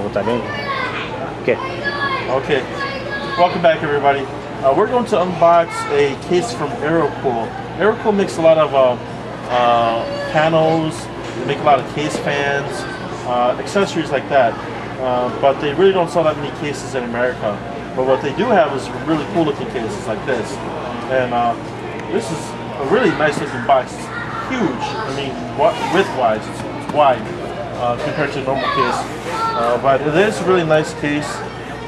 to botar dentro. Okay. Okay. Welcome back, everybody. We're going to unbox a case from Aero. Aero makes a lot of panels. They make a lot of case fans, accessories like that. But they really don't sell that many cases in America. But what they do have is really cool looking cases like this. And this is a really nice looking box. It's huge. I mean, width-wise, it's wide compared to a normal case. But it is a really nice case.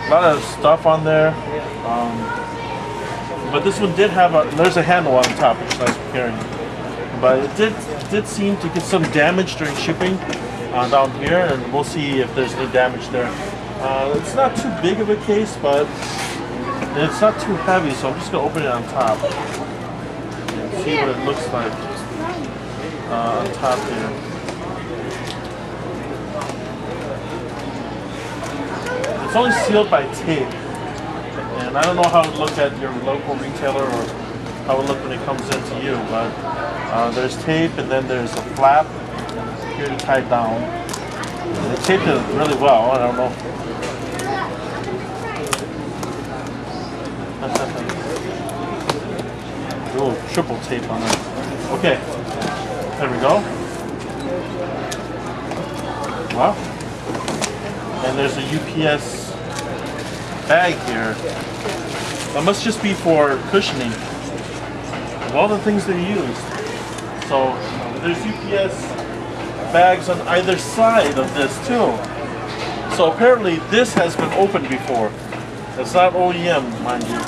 A lot of stuff on there. But this one did have there's a handle on top, which is nice for carrying. But it did seem to get some damage during shipping down here, and we'll see if there's any damage there. It's not too big of a case, but it's not too heavy, so I'm just going to open it on top and see what it looks like on top here. It's only sealed by tape, and I don't know how it would look at your local retailer or how it would look when it comes into you, but there's tape, and then there's a flap here to tie it down. They taped it really well. I don't know. A little triple tape on it. Okay, there we go. Wow. And there's a UPS bag here. That must just be for cushioning of all the things they used. So there's UPS bags on either side of this too. So apparently this has been opened before. It's not OEM, mind you.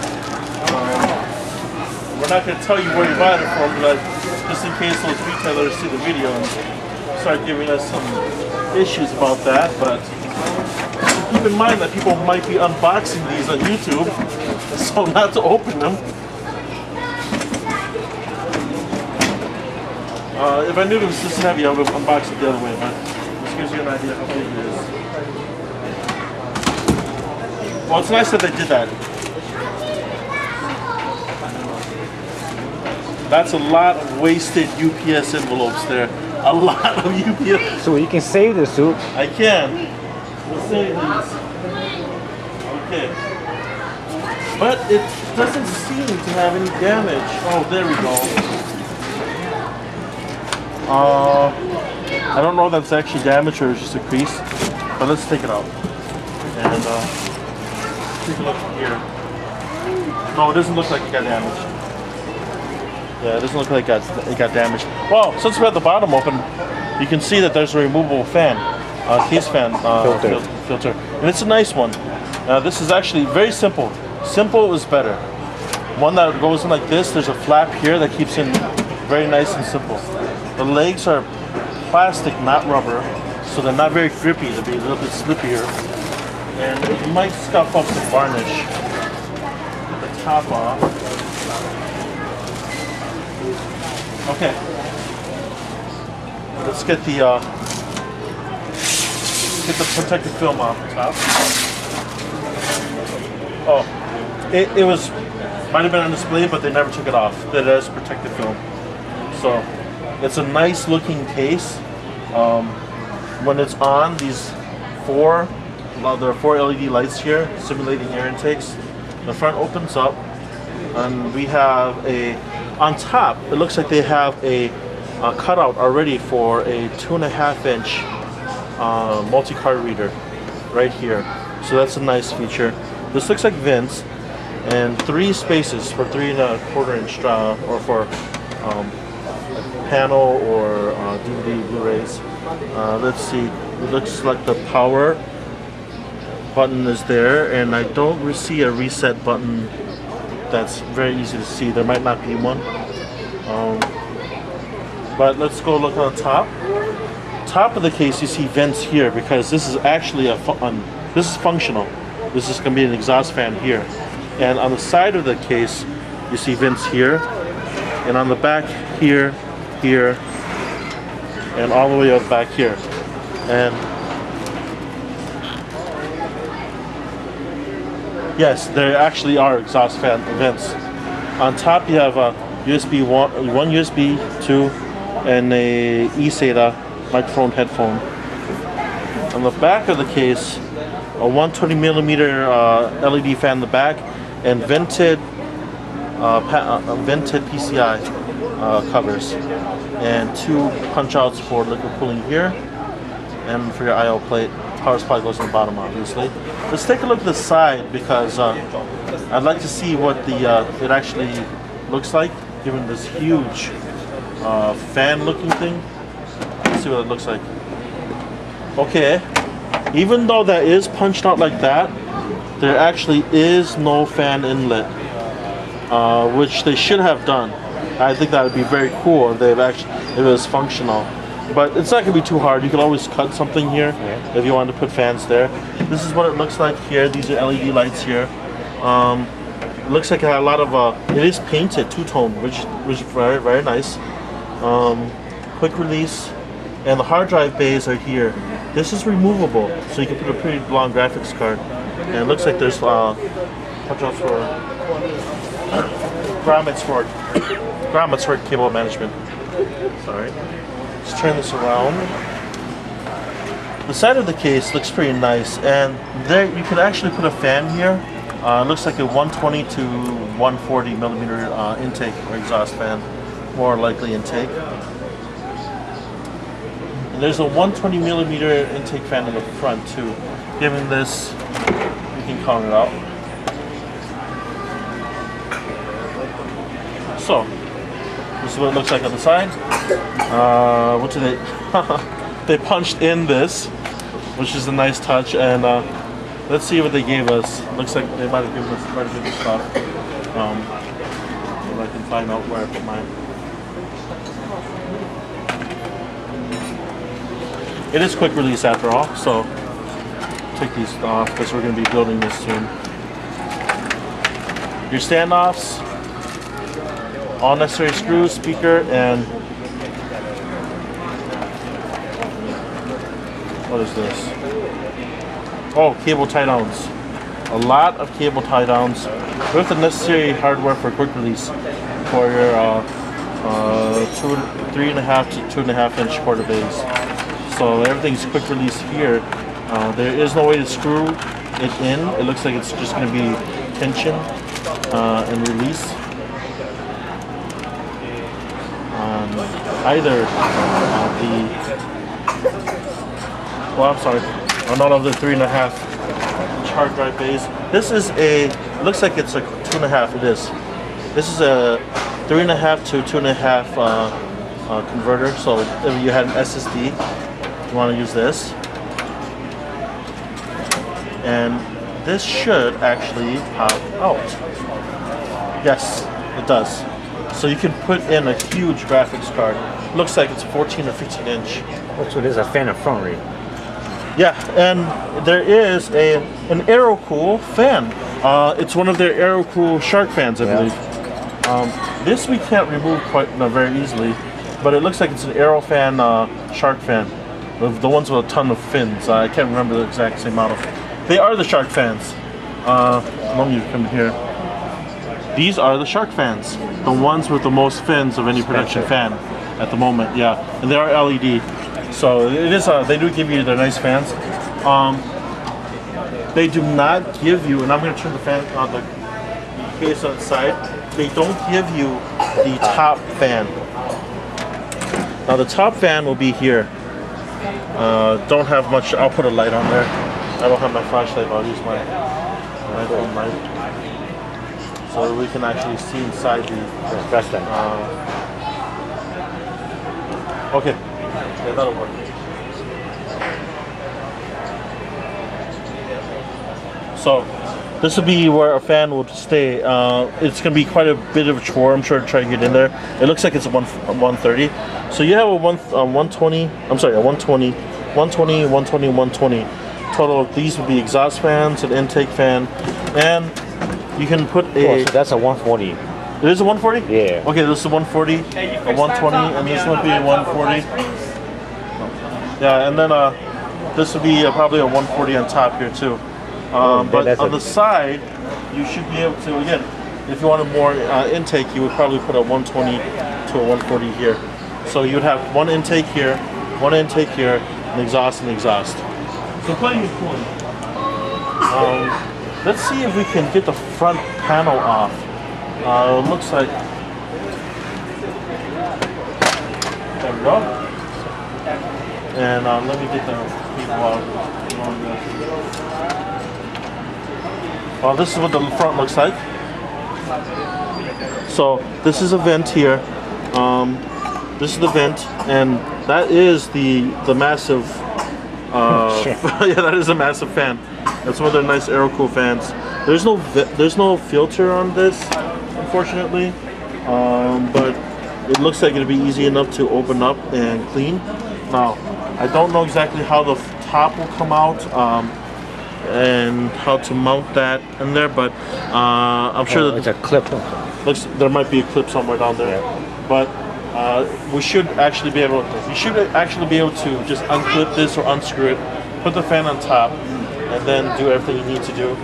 We're not going to tell you where you bought it from, but just in case those retailers see the video and start giving us some issues about that. But keep in mind that people might be unboxing these on YouTube, so not to open them. If I knew it was this heavy, I would unbox it the other way, but this gives you an idea of how big it is. Well, it's nice that they did that. That's a lot of wasted UPS envelopes there. A lot of UPS. So you can save this, too. I can. We'll save these. Okay. But it doesn't seem to have any damage. Oh, there we go. I don't know if that's actually damage or it's just a crease, but let's take it out and take a look here. No, it doesn't look like it got damaged. Yeah, it doesn't look like it got damaged. Well, since we have the bottom open, you can see that there's a removable fan, case fan filter, and it's a nice one. This is actually very simple. Simple is better. One that goes in like this. There's a flap here that keeps in very nice and simple. The legs are plastic, not rubber, so they're not very grippy. They'll be a little bit slippier. And you might scuff up some varnish. Get the top off. Okay. Let's get the protective film off the top. Oh, it was might have been on display, but they never took it off. That is protective film. So it's a nice looking case. When it's on, there are 4 LED lights here simulating air intakes. The front opens up, and we have on top, it looks like they have a cutout already for a 2.5 inch multi-card reader right here. So that's a nice feature. This looks like vents and 3 spaces for 3.25 inch or for panel or DVD Blu-rays. Let's see, it looks like the power button is there, and I don't see a reset button that's very easy to see. There might not be one. But let's go look on the top. Top of the case, you see vents here because this is actually this is functional. This is going to be an exhaust fan here. And on the side of the case, you see vents here, and on the back here, here, and all the way up back here. And yes, there actually are exhaust fan vents. On top you have a USB 1, USB 2, and a eSATA microphone headphone. On the back of the case, a 120 millimeter LED fan in the back, and vented PCI covers, and 2 punch outs for liquid cooling here, and for your IO plate. Power supply goes on the bottom, obviously. Let's take a look at the side, because I'd like to see what the it actually looks like, given this huge fan looking thing. Let's see what it looks like. Okay, even though that is punched out like that, there actually is no fan inlet, which they should have done. I think that would be very cool if if it was functional. But it's not gonna be too hard. You can always cut something here if you wanted to put fans there. This is what it looks like here. These are LED lights here. It looks like it had a lot of it is painted two-tone, which is very, very nice. Quick release, and the hard drive bays are here. This is removable, so you can put a pretty long graphics card. And it looks like there's punch outs for grommets for cable management. Sorry. Let's turn this around. The side of the case looks pretty nice, and there you can actually put a fan here. It looks like a 120 to 140 millimeter intake or exhaust fan, more likely intake. And there's a 120 millimeter intake fan in the front too. Given this, you can count it out. So, this is what it looks like on the side. What did they? They punched in this, which is a nice touch, and let's see what they gave us. Looks like they might have given us quite a bit of stuff. If I can find out where I put mine. It is quick release after all, so take these off because we're going to be building this soon. Your standoffs, all necessary screws, speaker, and what is this? Oh, cable tie downs. A lot of cable tie downs with the necessary hardware for quick release for your 3.5 to 2.5 inch quarter bays. So everything's quick release here. There is no way to screw it in. It looks like it's just going to be tension and release. Either on all of the 3.5 inch hard drive bays. This is looks like it's a 2.5. It is. This is a 3.5 to 2.5 converter. So if you had an SSD, you want to use this. And this should actually pop out. Yes, it does. So you can put in a huge graphics card. Looks like it's 14 or 15 inch. So there's a fan in front, right? Yeah, and there is an Aero fan. It's one of their Aero Shark fans, I believe. This we can't remove quite very easily, but it looks like it's an Aero fan, Shark fan. The ones with a ton of fins. I can't remember the exact same model. They are the Shark fans. Let me come here. These are the Shark fans, the ones with the most fins of any production fan at the moment. Yeah, and they are LED, so it is. They do give you their nice fans. They do not give you, and I'm going to turn the fan on the case on the side. They don't give you the top fan. Now the top fan will be here. Don't have much. I'll put a light on there. I don't have my flashlight. I'll use my iPhone light. So we can actually see inside the okay, yeah, that'll work. So this will be where a fan will stay. It's going to be quite a bit of a chore, I'm sure, to try to get in there. It looks like it's a 130. So you have a 120. I'm sorry, a 120, 120, 120, 120. Total of these would be exhaust fans, an intake fan, and you can put so that's a 140. It is a 140? Yeah. Okay, this is a 140, a 120, and this would be a 140. Yeah, and then this would be probably a 140 on top here too. But on the side, you should be able to, again, if you wanted more intake, you would probably put a 120 to a 140 here. So you would have one intake here, an exhaust, and exhaust. So plenty of cooling. Let's see if we can get the front panel off. It looks like. There we go. And let me get the people out. Well, this is what the front looks like. So this is a vent here. This is the vent, and that is the massive. Yeah, that is a massive fan. That's one of their nice Aero cool fans. There's no filter on this, unfortunately, but it looks like it'll be easy enough to open up and clean. Now, I don't know exactly how the top will come out and how to mount that in there, but I'm sure that it's a clip. looks there might be a clip somewhere down there, but we should actually be able. You should actually be able to just unclip this or unscrew it, put the fan on top, and then do everything you need to do.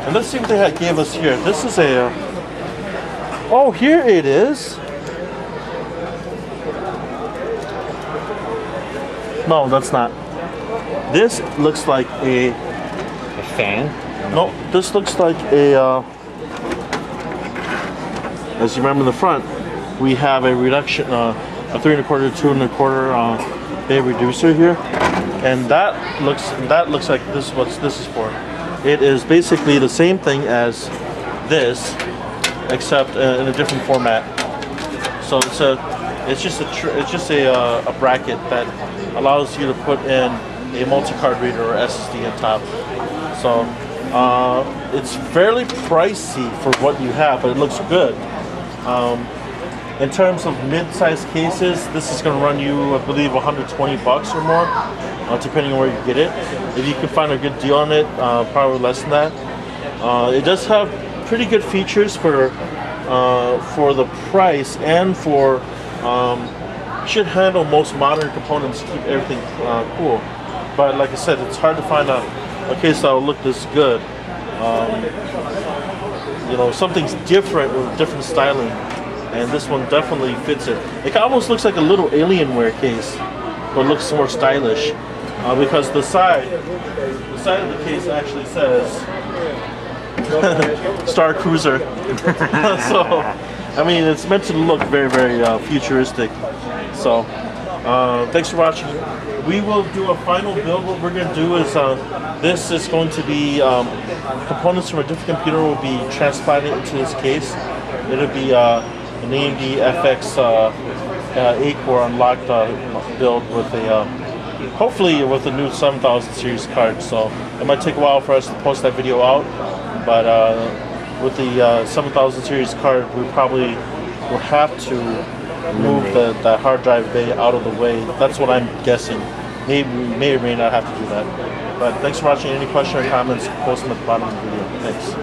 And let's see what they gave us here. This is a. Oh, here it is. No, that's not. This looks like a fan. No, this looks like a. As you remember in the front, we have a reduction, a 3 1/4, 2 1/4 bay reducer here, and that looks like this is what this is for. It is basically the same thing as this, except in a different format. So it's just a bracket that allows you to put in a multi-card reader or SSD on top. So it's fairly pricey for what you have, but it looks good. In terms of mid-sized cases, this is going to run you, I believe, $120 or more, depending on where you get it. If you can find a good deal on it, probably less than that. It does have pretty good features for the price, and for should handle most modern components to keep everything cool. But like I said, it's hard to find a case that will look this good. You know, something's different with different styling, and this one definitely fits it. It almost looks like a little Alienware case, but looks more stylish because the side of the case actually says Star Cruiser. So, I mean, it's meant to look very, very futuristic. So, thanks for watching. We will do a final build. What we're going to do is this is going to be components from a different computer will be transplanted into this case. It'll be an AMD FX 8-core unlocked build with a hopefully with a new 7000 series card. So it might take a while for us to post that video out, but with the 7000 series card, we probably will have to move the hard drive bay out of the way. That's what I'm guessing. Maybe we may or may not have to do that. But thanks for watching. Any questions or comments, post them at the bottom of the video. Thanks.